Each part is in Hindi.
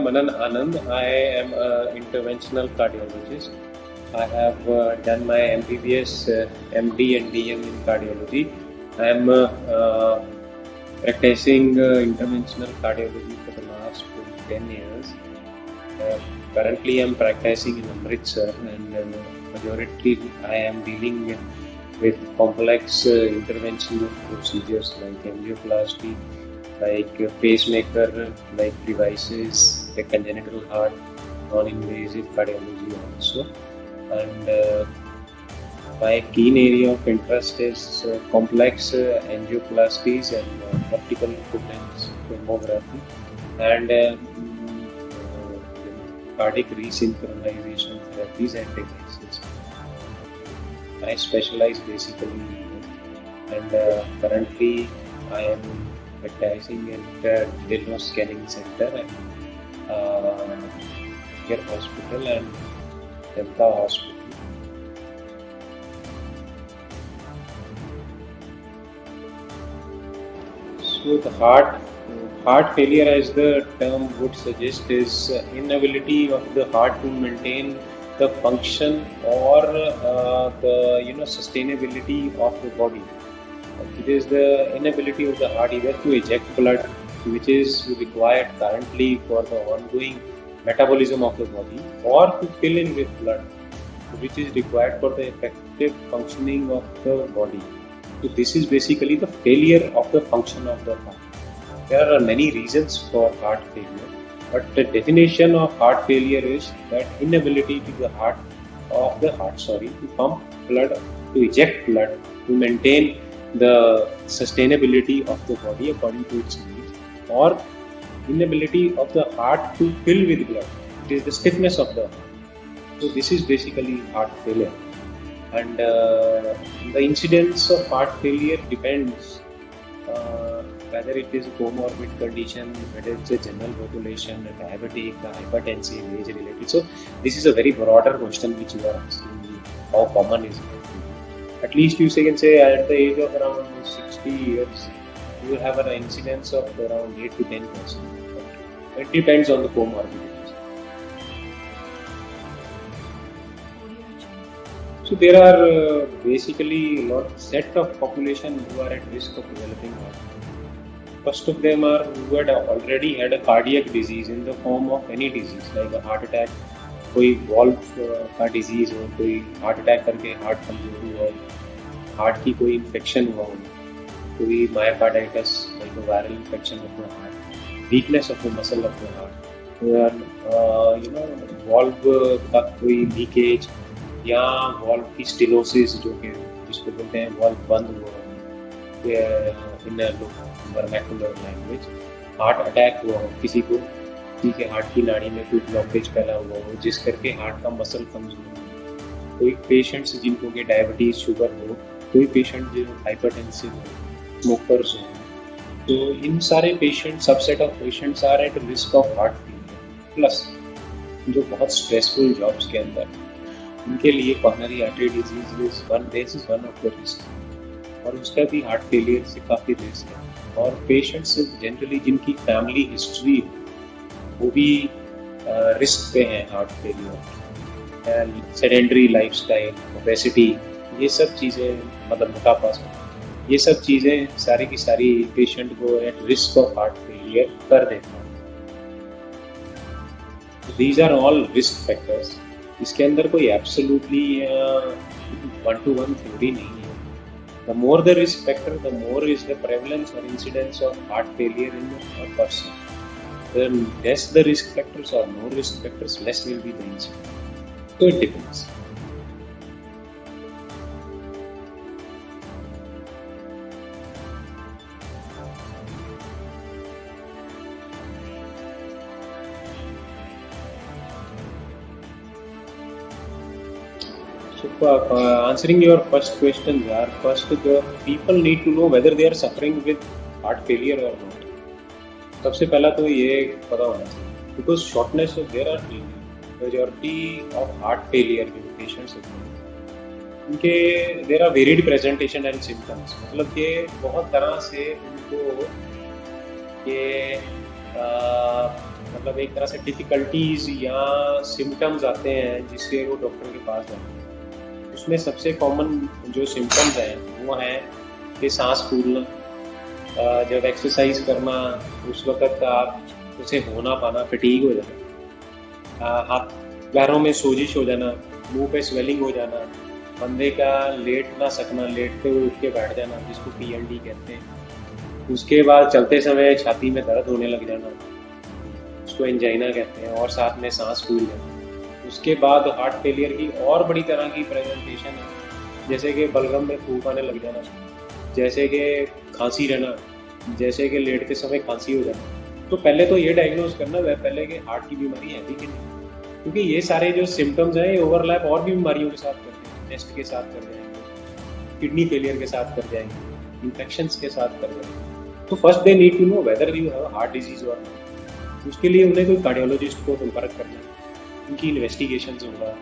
Manan Anand. I am an interventional cardiologist. I have done my MBBS, MD, and DM in cardiology. I am practicing interventional cardiology for the last 10 years. Currently, I am practicing in Amritsar, and majority I am dealing with complex interventional procedures like angioplasty, like pacemaker, like devices, like congenital heart, non-invasive cardiology also. And my keen area of interest is complex angioplasties and optical impedance tomography and cardiac resynchronization therapies and devices. I specialize basically in it, and currently I am practicing at Delno Scanning Center and Care Hospital and Delta Hospital. So the heart failure, as the term would suggest, is inability of the heart to maintain the function or the sustainability of the body. It is the inability of the heart either to eject blood, which is required currently for the ongoing metabolism of the body, or to fill in with blood, which is required for the effective functioning of the body. So this is basically the failure of the function of the heart. There are many reasons for heart failure, but the definition of heart failure is that inability to the heart to pump blood, to eject blood, to maintain the sustainability of the body according to its needs, or inability of the heart to fill with blood. It is the stiffness of the heart. So this is basically heart failure. And the incidence of heart failure depends whether it is a comorbid condition, whether it's a general population, a diabetic, a hypertensive, age related. So this is a very broader question which you are asking me. How common is it? At least you can say at the age of around 60 years, you will have an incidence of around 8 to 10%. It depends on the comorbidity. So there are basically a lot set of population who are at risk of developing heart. First of them are who had already had a cardiac disease in the form of any disease like a heart attack, कोई valve का disease हो, कोई heart attack करके heart कमजोर हुआ हो, heart की कोई infection हुआ हो, कोई myocarditis like a viral infection of the heart, weakness of the muscle of the heart, valve का कोई leakage या वॉल्व की स्टेनोसिस जो कि जिसको बोलते हैं वॉल्व बंद हुआ इन वर्नाकुलर लैंग्वेज, हार्ट अटैक हुआ हो किसी को, किसी के हार्ट की नाड़ी में कोई ब्लॉकेज फैला हुआ हो जिस करके हार्ट का मसल कमजोर हो, कोई पेशेंट्स जिनको के डायबिटीज शुगर हो, कोई पेशेंट जो हाइपरटेंसिव हो, स्मोकर्स हो, तो इन सारे patient subset of patients are at risk of heart failure. Plus जो बहुत स्ट्रेसफुल जॉब्स के अंदर उनके लिए coronary artery disease is one of the risk, और उसका भी हार्ट फेलियर से काफ़ी रिस्क है। और पेशेंट्स जनरली जिनकी फैमिली हिस्ट्री वो भी रिस्क पे हैं heart failure, sedentary lifestyle, obesity, ये सब चीज़ें, मतलब मोटापा, ये सब चीज़ें सारी की सारी पेशेंट को at risk of heart failure कर देता है। These are all risk factors. इसके अंदर कोई एब्सोल्युटली 1-to-1 थ्योरी नहीं है। The more the risk factor, the more is the prevalence or incidence of heart failure in a person. The less the risk factors or no risk factors, less will be the incidence. So it depends. So answering your first question, first the people need to know whether they are suffering with heart failure or not. सबसे पहला तो ये पता होना चाहिए, because shortness of there are majority of heart failure जो patients होते हैं उनके there are varied presentation and symptoms, मतलब कि बहुत तरह से उनको ये मतलब एक तरह से डिफ़िकल्टीज़ या सिम्पटम्स आते हैं जिससे वो डॉक्टर के पास जाते हैं। उसमें सबसे कॉमन जो सिम्पटम्स हैं वो हैं कि सांस फूलना, जब एक्सरसाइज करना उस वक़्त आप उसे हो ना पाना, फटीग हो जाना, हाथ पैरों में सोजिश हो जाना, मुंह पे स्वेलिंग हो जाना, बंदे का लेट ना सकना, लेटते हुए उठ के बैठ जाना जिसको पीएलडी कहते हैं। उसके बाद चलते समय छाती में दर्द होने लग जाना, उसको एंजाइना कहते हैं, और साथ में सांस फूल जाना। उसके बाद हार्ट फेलियर की और बड़ी तरह की प्रेजेंटेशन है, जैसे कि बलगम में फूंक आने लग जाना, जैसे कि खांसी रहना, जैसे कि लेटते समय खांसी हो जाना। तो पहले तो ये डायग्नोज करना है पहले कि हार्ट की बीमारी है भी कि नहीं, क्योंकि ये सारे जो सिम्टम्स हैं ये ओवरलैप और भी बीमारियों के साथ करते हैं, चेस्ट के साथ कर जाएंगे, किडनी फेलियर के साथ कर जाएंगे, इन्फेक्शंस के साथ कर जाएंगे। तो first they need to know whether you have heart disease or not. उसके लिए उन्हें कोई कार्डियोलॉजिस्ट को संपर्क करना है, उनकी इन्वेस्टिगेशन होगा,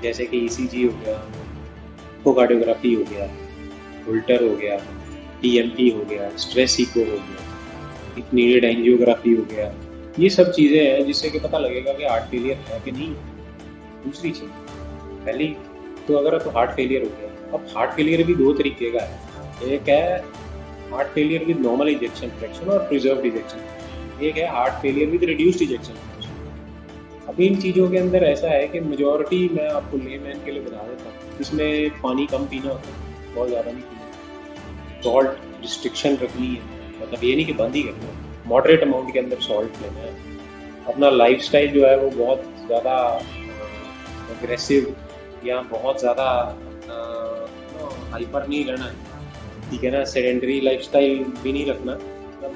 जैसे कि ईसीजी हो गया, इकोकार्डियोग्राफी हो गया, होल्टर हो गया, टीएमटी हो गया, स्ट्रेस इको हो गया, इफ नीडेड एंजियोग्राफी हो गया। ये सब चीज़ें हैं जिससे कि पता लगेगा कि हार्ट फेलियर है कि नहीं। दूसरी चीज़, पहली तो अगर तो हार्ट फेलियर हो गया, अब हार्ट फेलियर भी दो तरीके का है। एक है heart failure with normal ejection fraction और प्रिजर्व्ड इजेक्शन, एक है heart failure with reduced ejection fraction. अब इन चीज़ों के अंदर ऐसा है कि मेजॉरिटी मैं आपको लेमैन के लिए बता देता हूँ, इसमें पानी कम पीना होता है, बहुत ज़्यादा नहीं पीना, सॉल्ट रिस्ट्रिक्शन रखनी है, मतलब ये नहीं कि बंद ही करना है, मॉडरेट अमाउंट के अंदर सॉल्ट लेना है। अपना लाइफस्टाइल जो है वो बहुत ज़्यादा एग्रेसिव या बहुत ज़्यादा हाइपर नहीं रहना है, ठीक है ना, सेडेंटरी लाइफस्टाइल भी नहीं रखना,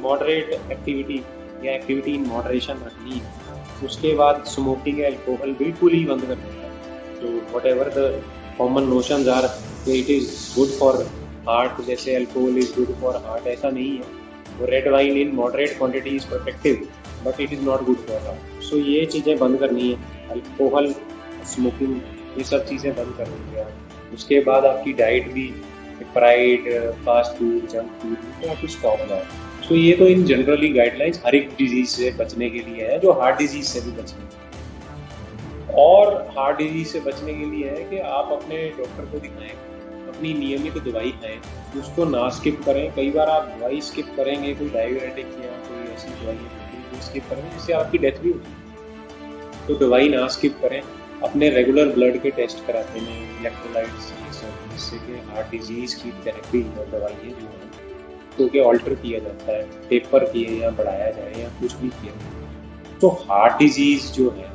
मॉडरेट एक्टिविटी या एक्टिविटी इन मॉडरेशन रखनी है। उसके बाद स्मोकिंग या अल्कोहल बिल्कुल ही बंद करना है। तो whatever the common notions are it is good for heart, जैसे alcohol is good for heart, ऐसा नहीं है। वो red wine in moderate quantity is protective but it is not good for heart. So ये चीज़ें बंद करनी है, अल्कोहल, स्मोकिंग, ये सब चीज़ें बंद करनी है। उसके बाद आपकी डाइट भी fried, fast food, junk food आपको स्टॉप ना है। सो ये तो इन जनरली गाइडलाइंस हर एक डिजीज से बचने के लिए है, जो हार्ट डिजीज से भी बचने के लिए। और हार्ट डिजीज से बचने के लिए है कि आप अपने डॉक्टर को दिखाएं, अपनी नियमित दवाई खाएं, उसको ना स्किप करें। कई बार आप दवाई स्किप करेंगे, कोई डायबिटिक या कोई ऐसी दवाई स्किप करेंगे जिससे आपकी डेथ भी होगी, तो दवाई ना स्किप करें। अपने रेगुलर ब्लड के टेस्ट कराते हैं, इलेक्ट्रोलाइट्स, जिससे कि हार्ट डिजीज़ की थेरेपी और दवाइयाँ जो हैं तो कि ऑल्टर किया जाता है, टेपर किए या बढ़ाया जाए या कुछ भी किया जाए। तो हार्ट डिजीज़ जो है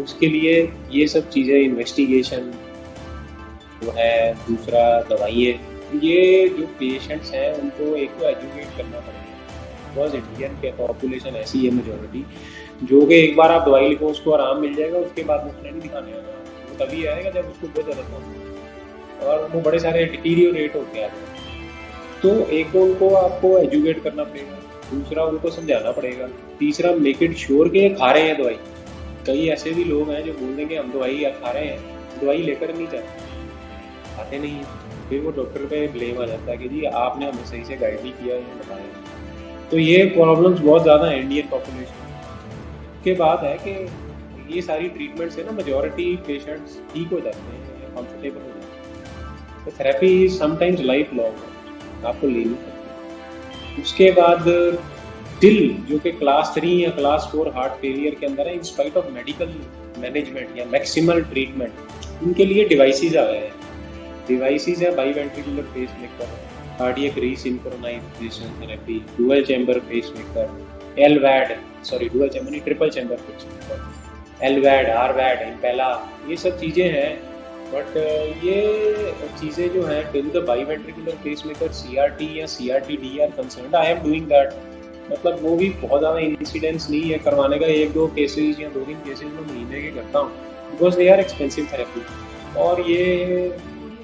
उसके लिए ये सब चीज़ें, इन्वेस्टिगेशन जो है, दूसरा दवाइयाँ, ये जो पेशेंट्स हैं उनको एक तो एजुकेट करना पड़ेगा, बिकॉज इंडियन के पॉपुलेशन ऐसी है मेजॉरिटी, जो कि एक बार आप दवाई लिखो उसको आराम मिल जाएगा, उसके बाद उसने नहीं दिखाने आएगा, वो तभी आएगा जब उसको बहुत ज़्यादा प्रॉब्लम और वो बड़े सारे डिटीरियोरेट होते आते हैं। तो एक तो उनको आपको एजुकेट करना पड़ेगा, दूसरा उनको समझाना पड़ेगा, तीसरा मेक इट श्योर कि ये खा रहे हैं दवाई। कई ऐसे भी लोग हैं जो बोल देंगे हम दवाई खा रहे हैं, दवाई लेकर नहीं जाते, खाते नहीं हैं, फिर वो डॉक्टर पे ब्लेम आ जाता है कि जी आपने हमें सही से गाइड नहीं किया या बताया। तो ये प्रॉब्लम्स बहुत ज़्यादा है इंडियन पॉपुलेशन के। बाद है कि ये सारी ट्रीटमेंट से ना मेजॉरिटी पेशेंट्स ठीक हो जाते हैं, कंफर्टेबल हो जाते हैं। तो थेरेपी समटाइम्स लाइफ लॉन्ग आपको लेनी पड़ती है। उसके बाद दिल, जो कि क्लास 3 या क्लास 4 हार्ट फेलियर के अंदर है, in spite of medical management या मैक्सिमल ट्रीटमेंट, उनके लिए डिवाइसेस आ गए हैं। डिवाइसेस है biventricular pacemaker, cardiac resynchronization therapy, dual chamber pacemaker, dual chamber नहीं, triple chamber pacemaker, LVAD, RVAD, Impella, ये सब चीज़ें हैं। बट ये चीज़ें जो हैं till the biventricular pacemaker CRT या CRT-D are concerned, I am doing that. मतलब वो भी बहुत ज़्यादा इंसिडेंस नहीं है करवाने का, 1-2 केसेज या 2-3 केसेज में महीने के करता हूँ, because they are expensive therapy और ये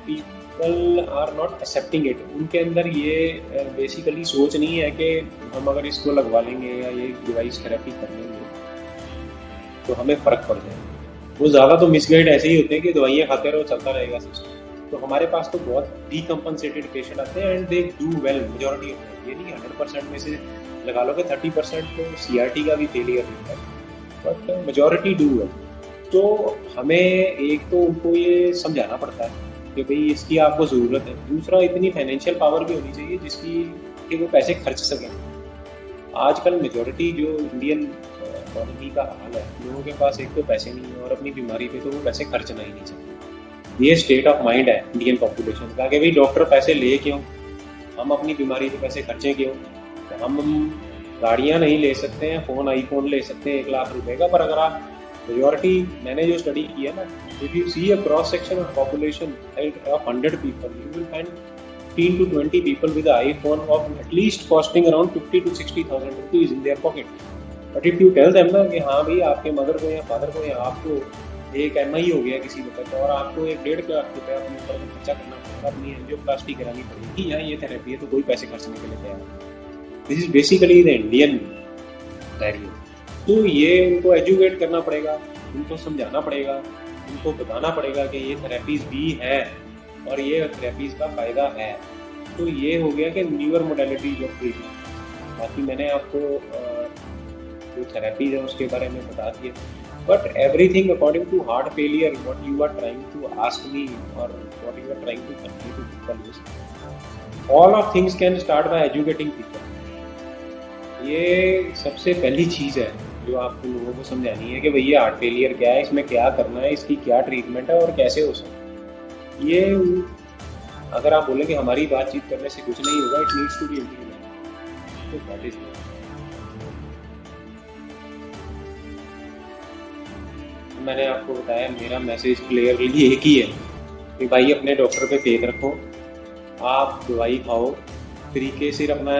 people are not accepting it. उनके अंदर ये बेसिकली सोच नहीं है कि हम अगर इसको लगवा लेंगे या ये डिवाइस थेरेपी कर लेंगे तो हमें फ़र्क पड़ जाएगा। वो ज़्यादा तो मिसगाइड ऐसे ही होते हैं कि दवाइयाँ खाते रहो, चलता रहेगा सिस्टम। तो हमारे पास तो बहुत डीकम्पनसेटेड पेशेंट आते हैं and they do well, majority होते हैं। ये नहीं 100% में से लगा लो कि 30% तो CRT का भी फेलियर रहता है, बट मेजॉरिटी डू है। तो हमें एक तो उनको ये समझाना पड़ता है कि भाई इसकी आपको ज़रूरत है, दूसरा इतनी फाइनेंशियल पावर भी होनी चाहिए जिसकी कि वो पैसे खर्च सकें। आजकल मेजॉरिटी जो इंडियन इकोनॉमी का हाल है, लोगों के पास एक तो पैसे नहीं है और अपनी बीमारी पे तो वो पैसे खर्चना ही नहीं चाहते। ये स्टेट ऑफ माइंड है इंडियन पॉपुलेशन का कि भाई डॉक्टर पैसे ले क्यों, हम अपनी बीमारी पे पैसे खर्चें क्यों। तो हम गाड़ियाँ नहीं ले सकते हैं, फ़ोन आईफोन ले सकते हैं 1 लाख रुपए का, पर अगर आप मेजॉरिटी, मैंने जो स्टडी की है ना, if you see a cross section of population of 100 people, you will find 15 to 20 people with an iPhone of at least costing around 50 to 60,000 rupees in their pocket. But if you tell them ना कि हाँ भाई आपके मदर को या फादर को या आपको एक MI हो गया किसी वक्त और आपको 1.5 लाख रुपया अपने ऊपर खर्चा करना पड़ेगा, अपनी एंजियोप्लास्टी करानी पड़ेगी, यहाँ ये थेरेपी है, तो कोई पैसे खर्चने के लिए तैयार। This is basically the Indian diary. तो ये उनको एजुकेट करना पड़ेगा, उनको समझाना पड़ेगा, उनको बताना पड़ेगा कि ये थेरेपीज भी है और ये थेरेपीज का फ़ायदा है। तो ये हो गया कि न्यूअर मोडेलिटीज ऑफ ट्रीटमेंट। बाकी मैंने आपको जो थेरेपीज है उसके बारे में बता दिया, but everything according to heart failure, what you are trying to ask me or what you are trying to convey to people is all of things can start by educating people. ये सबसे पहली चीज़ है जो आपको लोगों को समझानी है कि भैया हार्ट फेलियर क्या है, इसमें क्या करना है, इसकी क्या ट्रीटमेंट है और कैसे हो सकता है। ये अगर आप बोलें कि हमारी बातचीत करने से कुछ नहीं होगा, it needs to be implemented, तो दैट इज मैंने आपको बताया, मेरा मैसेज क्लियरली एक ही है कि भाई अपने डॉक्टर पे फेथ रखो, आप दवाई खाओ, तरीके से अपना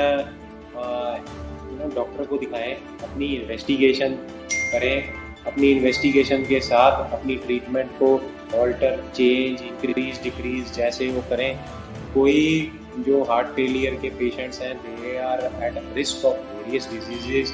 डॉक्टर को दिखाएं, अपनी इन्वेस्टिगेशन करें, अपनी इन्वेस्टिगेशन के साथ अपनी ट्रीटमेंट को ऑल्टर, चेंज, इंक्रीज, डिक्रीज जैसे वो करें। कोई जो हार्ट फेलियर के पेशेंट्स हैं, they are at risk of various diseases,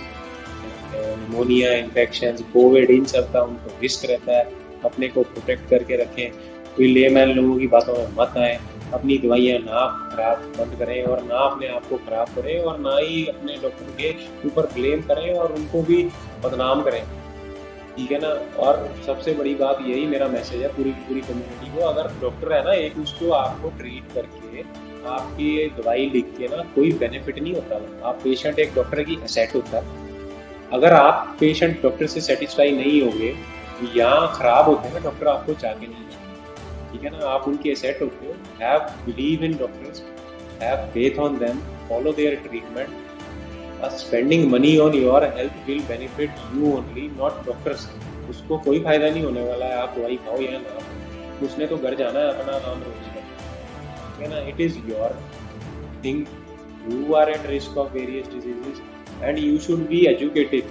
pneumonia, infections, COVID, इन सब का उनको रिस्क रहता है। अपने को प्रोटेक्ट करके रखें, कोई लेमैन लोगों की बातों में मत आए, अपनी दवाइयाँ ना खराब बंद करें और ना अपने आप को खराब करें और ना ही अपने डॉक्टर के ऊपर ब्लेम करें और उनको भी बदनाम करें, ठीक है ना। और सबसे बड़ी बात यही मेरा मैसेज है पूरी की पूरी कम्युनिटी को, अगर डॉक्टर है ना एक, उसको आपको ट्रीट करके आपकी दवाई लिख के ना कोई बेनिफिट नहीं होता। आप पेशेंट एक डॉक्टर की एसेट होता है। अगर आप पेशेंट डॉक्टर से सेटिस्फाई नहीं होगे या खराब होते हैं ना, डॉक्टर आपको चाह के नहीं, ठीक है ना, आप उनके एसेट होते हो। Have believe in doctors, have faith on them, follow their treatment. Spending money on your health will benefit you only, not doctors. उसको कोई फायदा नहीं होने वाला है आप दवाई खाओ या ना, उसने तो घर जाना है अपना काम रोज का, ठीक है ना। It is your thing, you are at risk of various diseases and you should be educated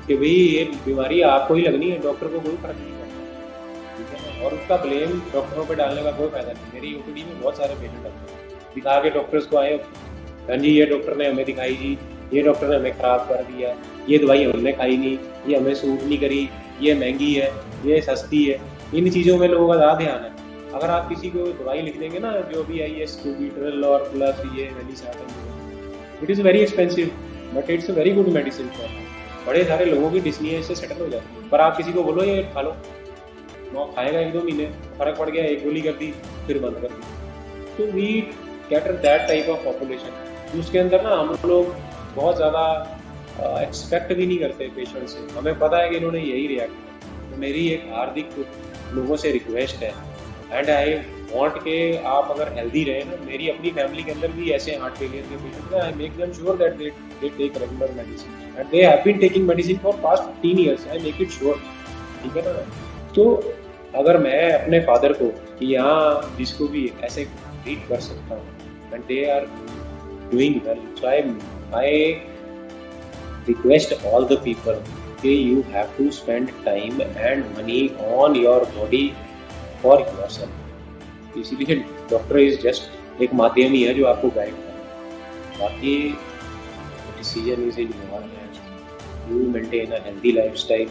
कि भाई ये बीमारी आपको ही लगनी है, डॉक्टर को कोई फर्क नहीं पड़ता, ठीक है ना। और उसका ब्लेम डॉक्टरों पे डालने का कोई फायदा नहीं। मेरी OPD में बहुत सारे पेशेंट आते हैं, दिखा के डॉक्टर्स को आए, हाँ जी ये डॉक्टर ने हमें दिखाई जी, ये डॉक्टर ने हमें ख़राब कर दिया, ये दवाई हमने खाई नहीं, ये हमें सूट नहीं करी, ये महंगी है, ये सस्ती है। इन चीज़ों में लोगों का ज़्यादा ध्यान है। अगर आप किसी को दवाई लिख देंगे ना, जो भी IS-2 और प्लस ये valsartan, it is very expensive but it's a very good medicine for, बड़े सारे लोगों की डिस्नी इससे सेटल हो जाती है। पर आप किसी को बोलो ये खा लो, वो खाएगा 1-2 महीने, फर्क पड़ गया, एक गोली कर दी, फिर बंद कर दी। तो we cater that type of population, उसके अंदर ना हम लोग बहुत ज़्यादा एक्सपेक्ट भी नहीं करते पेशेंट से, हमें पता है कि इन्होंने यही रिएक्ट किया। तो मेरी एक हार्दिक लोगों से रिक्वेस्ट है एंड आई वांट के आप अगर हेल्दी रहे ना, मेरी अपनी फैमिली के अंदर भी ऐसे हार्ट फेलियर के पेशेंट हैं, I make them sure that they take regular medicine and they have been taking medicine for past 15 years, I make it sure, ठीक है ना। तो अगर मैं अपने फादर को यहाँ जिसको भी ऐसे ट्रीट कर सकता हूँ and they are doing well, so I request all the people that you have to spend time and money on your body for yourself. इसीलिए डॉक्टर इज जस्ट एक माध्यम ही है जो आपको गाइड करे, बाकी decision is in your hands. You maintain a healthy lifestyle,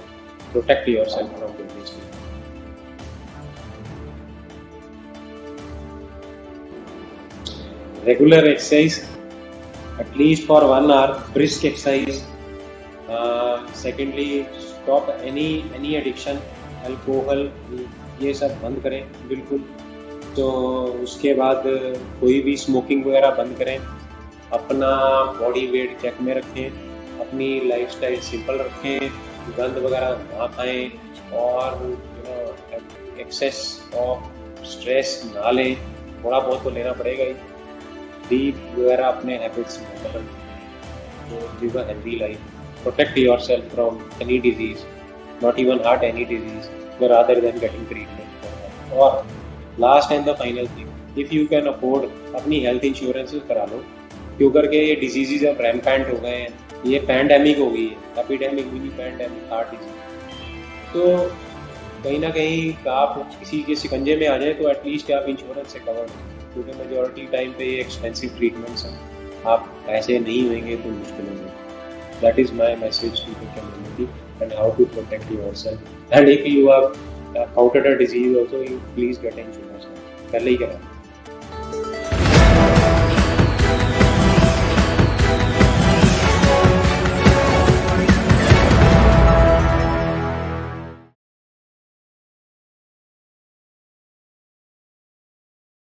protect yourself from disease. Regular exercise at least for 1 hour brisk exercise. Secondly, stop any addiction, alcohol ये सब बंद करें बिल्कुल. तो उसके बाद कोई भी स्मोकिंग वगैरह बंद करें, अपना बॉडी वेट चेक में रखें, अपनी लाइफस्टाइल सिंपल रखें, गंद वगैरह ना खाएं और एक्सेस ऑफ स्ट्रेस ना लें. थोड़ा बहुत तो लेना पड़ेगा ही. स्लीप वगैरह अपने हैबिट्स में बदलें. तो live a healthy life. Protect yourself from any disease, not even heart any disease, but rather than getting treatment for that. और last and the final thing, if you can afford, अपनी health insurance करा लो. क्यों करके ये diseases अब rampant हो गए हैं. ये pandemic हो गई है, epidemic भी नहीं, pandemic heart disease. तो कहीं ना कहीं आप किसी के शिकंजे में आ जाए तो एटलीस्ट आप इंश्योरेंस से कवर हो, क्योंकि मेजोरिटी टाइम पे ये एक्सपेंसिव ट्रीटमेंट्स हैं. आप पैसे नहीं होंगे तो मुश्किल होंगे. That is my message to the community and how to protect yourself. And if you have encountered a disease also, you please get insurance. पहले ही करा.